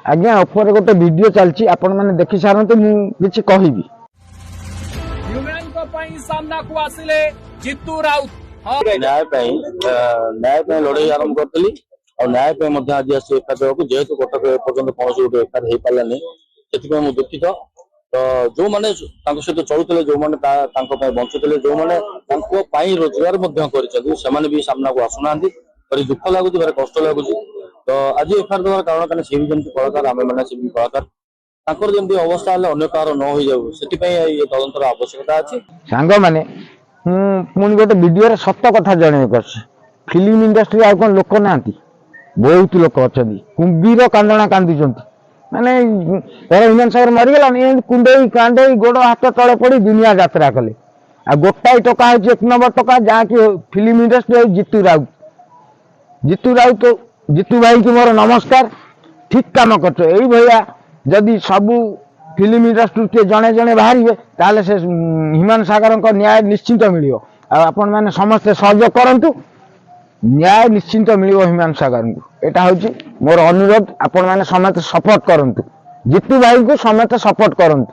आज्ञा ओपर गोटे वीडियो चलची आपण माने देखि सारंतु मु किछि कहिबी ह्यूमन को पई सामना को आसिले जितू राउत न्याय लड़ाई आरंभ करी और न्याय आज आसी एफआईआर को जेहेतु कटक पर्यटन कौन गोटे एफआईआर हो पारानी से मुझे दुखित। तो जो मैंने सहित चलुते जो मैंने बंचुते जो मैंने रोजगार कर भी सामना को आसुना भारी दुख लगुच भारी कष्ट लगुच। तो आज एफआईआर देवार कारण कहीं सी भी जमी कलाकार आम मैंने सी कलाकार जमी अवस्था है अन्य कह न हो जाऊ से तदंतर आवश्यकता अच्छी सांग मैंने पुणी गोटे वीडियो सत कथा जन कर फिल्म इंडस्ट्री आ कौन लोक ना बहुत लोक अच्छा कुंभीर कांदना कांदी माने ह्यूमन सागर मरीगलानी कुंडई कांडई गोड़ हाथ तले पड़ी दुनिया यात्रा कले आ गोटाई टका हो 1 नंबर टका जहाँकि फिल्म इंडस्ट्री जीतू राउत जीतू भाई की मोर नमस्कार ठीक काम कर भैया जदि सबू फिल्म इंडस्ट्री के जड़े जड़े बाहर ताले से ह्यूमन सागर न्याय निश्चिंत मिल आपण मैंने समस्ते सहयोग करंतु न्याय निश्चिंत मिल ह्यूमन सागर को एटा हूँ मोर अनुरोध आपण मैंने समस्त सपोर्ट करंतु जीतू भाई को समस्त सपोर्ट करंतु।